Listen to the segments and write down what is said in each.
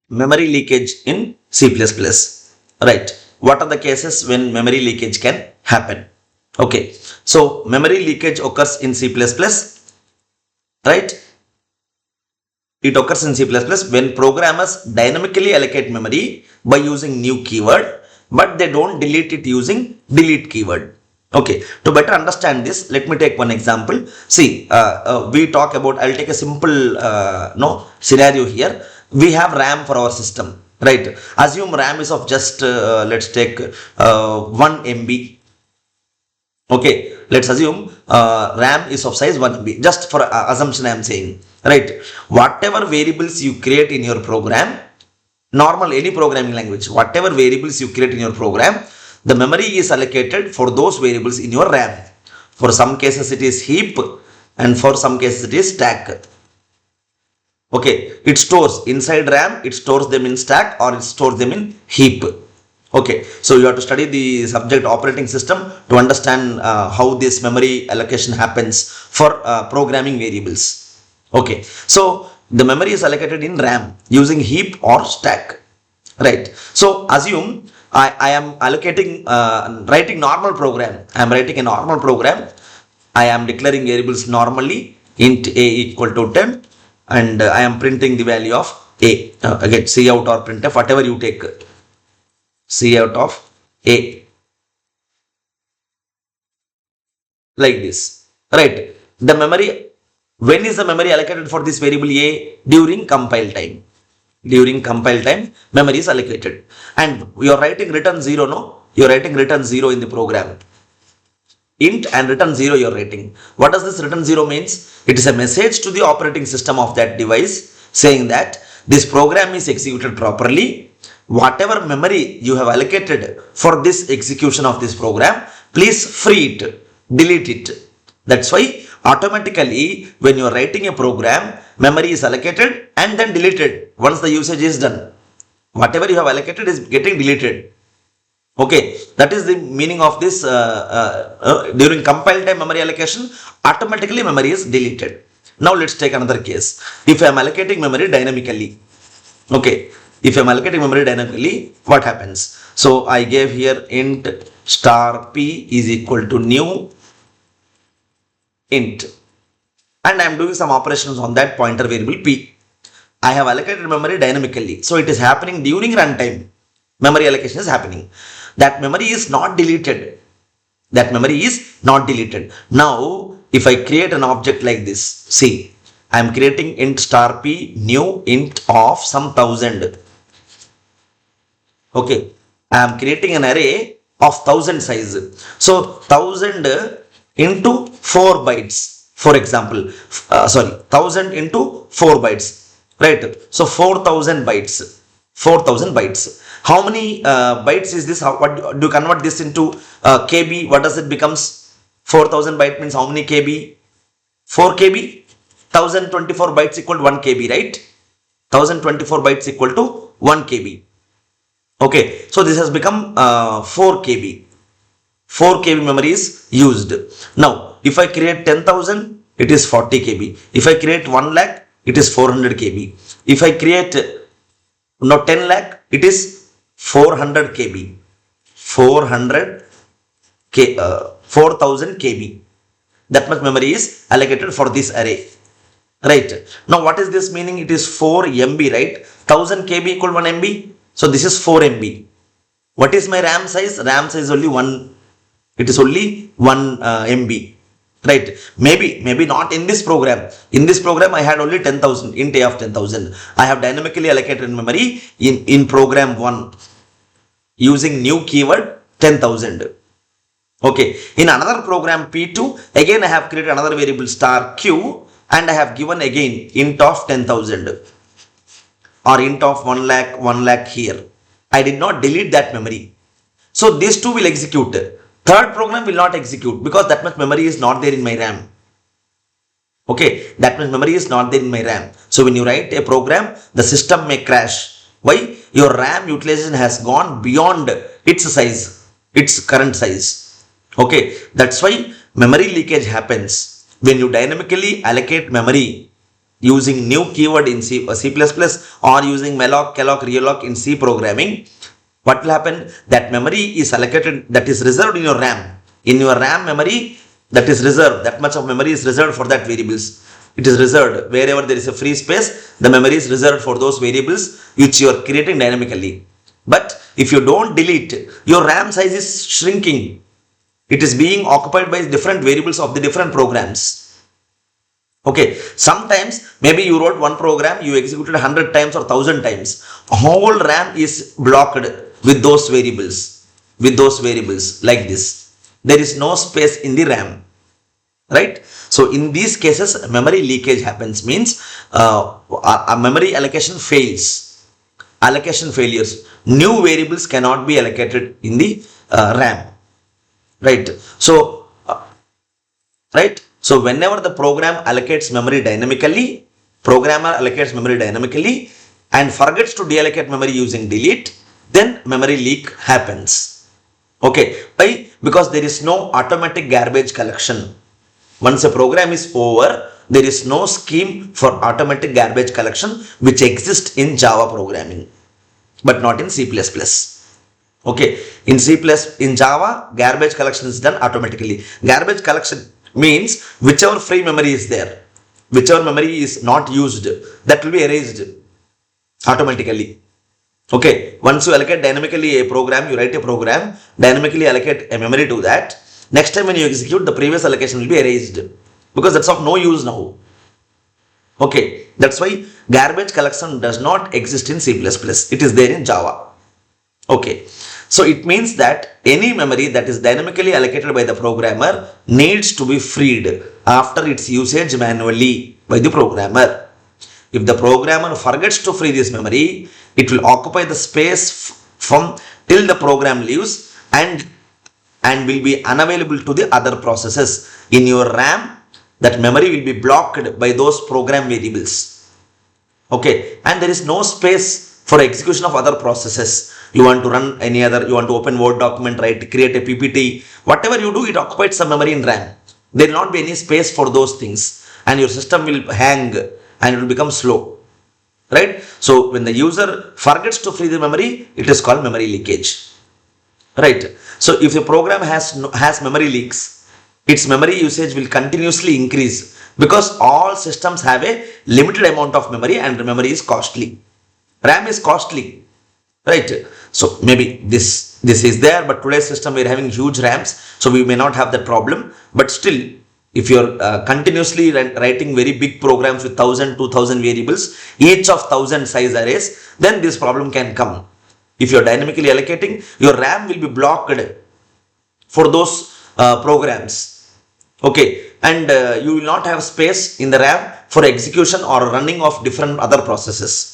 Memory leakage in C++. Right. What are the cases when memory leakage can happen? Okay. So memory leakage occurs in C++. Right. It occurs in C++ when programmers dynamically allocate memory by using new keyword, but they don't delete it using delete keyword. Okay, to better understand this, let me take one example. See, we talk about, I'll take a simple no scenario here. We have RAM for our system, right? Assume RAM is of just, let's take 1 MB. Okay, let's assume RAM is of size 1 MB. Just for assumption I am saying, right? Whatever variables you create in your program, normal any programming language, whatever variables you create in your program, the memory is allocated for those variables in your RAM. For some cases it is heap, and for some cases it is stack. Okay, it stores inside RAM, it stores them in stack, or it stores them in heap. Okay, so you have to study the subject operating system to understand how this memory allocation happens for programming variables. Okay, so the memory is allocated in RAM using heap or stack, right? So assume I am allocating, writing normal program. I am writing a normal program. I am declaring variables normally, int a equal to 10, and I am printing the value of a. Again, cout or printf, whatever you take. Cout of a, like this, right? The memory, when is the memory allocated for this variable a? During compile time. During compile time, memory is allocated, and you are writing return 0. No, you are writing return 0 in the program. Int and return 0 you are writing. What does this return 0 means? It is a message to the operating system of that device saying that this program is executed properly. Whatever memory you have allocated for this execution of this program, please free it, delete it. That's why automatically when you are writing a program, memory is allocated and then deleted once the usage is done. Whatever you have allocated is getting deleted. Okay, that is the meaning of this. During compile time memory allocation, automatically memory is deleted. Now let's take another case. If I am allocating memory dynamically, okay, if I am allocating memory dynamically, what happens? So I gave here int star p is equal to new int, and I am doing some operations on that pointer variable p. I have allocated memory dynamically, so it is happening during runtime. Memory allocation is happening. That memory is not deleted. That memory is not deleted. Now, if I create an object like this, see, I am creating int star p new int of some 1000. Okay, I am creating an array of 1000 size. So 1000 into 4 bytes, for example, 1000 into 4 bytes, right? So 4000 bytes. 4000 bytes. How many bytes is this? What do you convert this into KB? What does it becomes? 4000 byte means how many KB? 4 KB. 1024 bytes equal to 1 KB, right? 1024 bytes equal to 1 KB. Okay, so this has become 4 KB. 4 KB memory is used. Now, if I create 10,000, it is 40 KB. If I create 1 lakh, it is 400 KB. If I create 10 lakh, it is 400 KB. 4000 KB. That much memory is allocated for this array. Right. Now, what is this meaning? It is 4 MB, right? 1000 KB equal 1 MB. So, this is 4 MB. What is my RAM size? RAM size only 1. It is only 1 MB. Right. Maybe not in this program. In this program, I had only 10,000, int a of 10,000. I have dynamically allocated memory in program 1 using new keyword 10,000. Okay. In another program P2, again I have created another variable star q, and I have given again int of 10,000 or int of 1 lakh here. I did not delete that memory. So these two will execute. Third program will not execute because that much memory is not there in my RAM. Okay, that much memory is not there in my RAM. So when you write a program, the system may crash. Why? Your RAM utilization has gone beyond its size, its current size. Okay, that's why memory leakage happens when you dynamically allocate memory using new keyword in C++ or using malloc, calloc, realloc in C programming, what will happen? That memory is allocated, that is reserved in your RAM. In your RAM memory, that is reserved, that much of memory is reserved for that variables. It is reserved. Wherever there is a free space, the memory is reserved for those variables which you are creating dynamically. But if you don't delete, your RAM size is shrinking. It is being occupied by different variables of the different programs. Okay, sometimes maybe you wrote one program, you executed 100 times or 1000 times. Whole RAM is blocked with those variables like this. There is no space in the RAM, right? So in these cases, memory leakage happens, means a memory allocation fails. Allocation failures. New variables cannot be allocated in the RAM, right? So, So whenever the program allocates memory dynamically, programmer allocates memory dynamically and forgets to deallocate memory using delete, then memory leak happens. Okay, why? Because there is no automatic garbage collection. Once a program is over, there is no scheme for automatic garbage collection which exists in Java programming, but not in C++. Okay, in Java, garbage collection is done automatically. Garbage collection means whichever free memory is there, whichever memory is not used, that will be erased automatically. Okay, once you allocate dynamically a program, you write a program, dynamically allocate a memory to that. Next time when you execute, the previous allocation will be erased because that's of no use now. Okay, that's why garbage collection does not exist in C++. It is there in Java. Okay, so it means that any memory that is dynamically allocated by the programmer needs to be freed after its usage manually by the programmer. If the programmer forgets to free this memory, it will occupy the space from till the program leaves and will be unavailable to the other processes. In your RAM, that memory will be blocked by those program variables. Okay, and there is no space for execution of other processes. You want to run any other, you want to open Word document, right, create a PPT, whatever you do, it occupies some memory in RAM. There will not be any space for those things and your system will hang and it will become slow, right? So when the user forgets to free the memory, it is called memory leakage, right? So if a program has memory leaks, its memory usage will continuously increase because all systems have a limited amount of memory and memory is costly. RAM is costly, right? So maybe this is there, but today's system we are having huge RAMs, so we may not have that problem. But still, if you are continuously writing very big programs with 1000, 2000 variables, each of 1000 size arrays, then this problem can come. If you are dynamically allocating, your RAM will be blocked for those programs. Okay, and you will not have space in the RAM for execution or running of different other processes.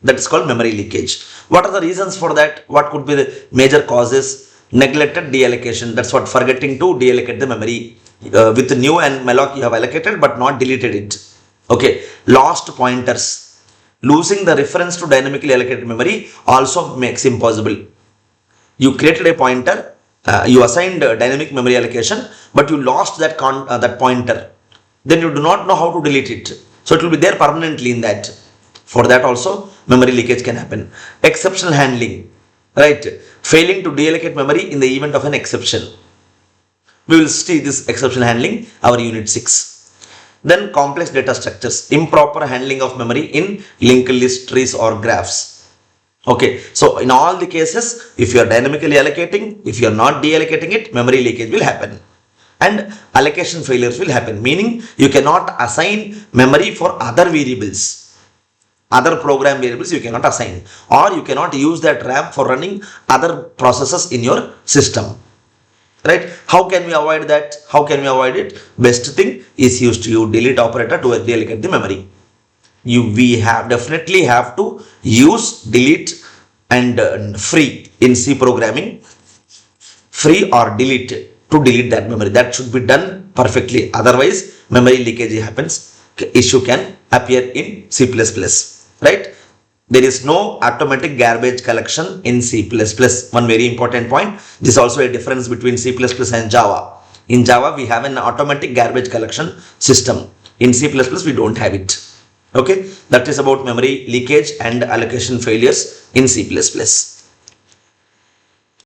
That is called memory leakage. What are the reasons for that? What could be the major causes? Neglected deallocation. That's what, forgetting to deallocate the memory. With new and malloc you have allocated but not deleted it. Okay, lost pointers. Losing the reference to dynamically allocated memory also makes impossible. You created a pointer, you assigned dynamic memory allocation, but you lost that pointer. Then you do not know how to delete it. So it will be there permanently in that. For that also memory leakage can happen. Exceptional handling, right? Failing to deallocate memory in the event of an exception. We will see this exception handling, our unit 6. Then complex data structures, improper handling of memory in linked list, trees or graphs. Okay, so in all the cases, if you are dynamically allocating, if you are not deallocating it, memory leakage will happen. And allocation failures will happen, meaning you cannot assign memory for other variables. Other program variables you cannot assign, or you cannot use that RAM for running other processes in your system, right? How can we avoid that? How can we avoid it? Best thing is used to use delete operator to deallocate the memory. We definitely have to use delete and free in C programming, free or delete to delete that memory. That should be done perfectly. Otherwise, memory leakage happens. Issue can appear in C++. Right? There is no automatic garbage collection in C++. One very important point. This is also a difference between C++ and Java. In Java, we have an automatic garbage collection system. In C++, we don't have it. Okay, that is about memory leakage and allocation failures in C++.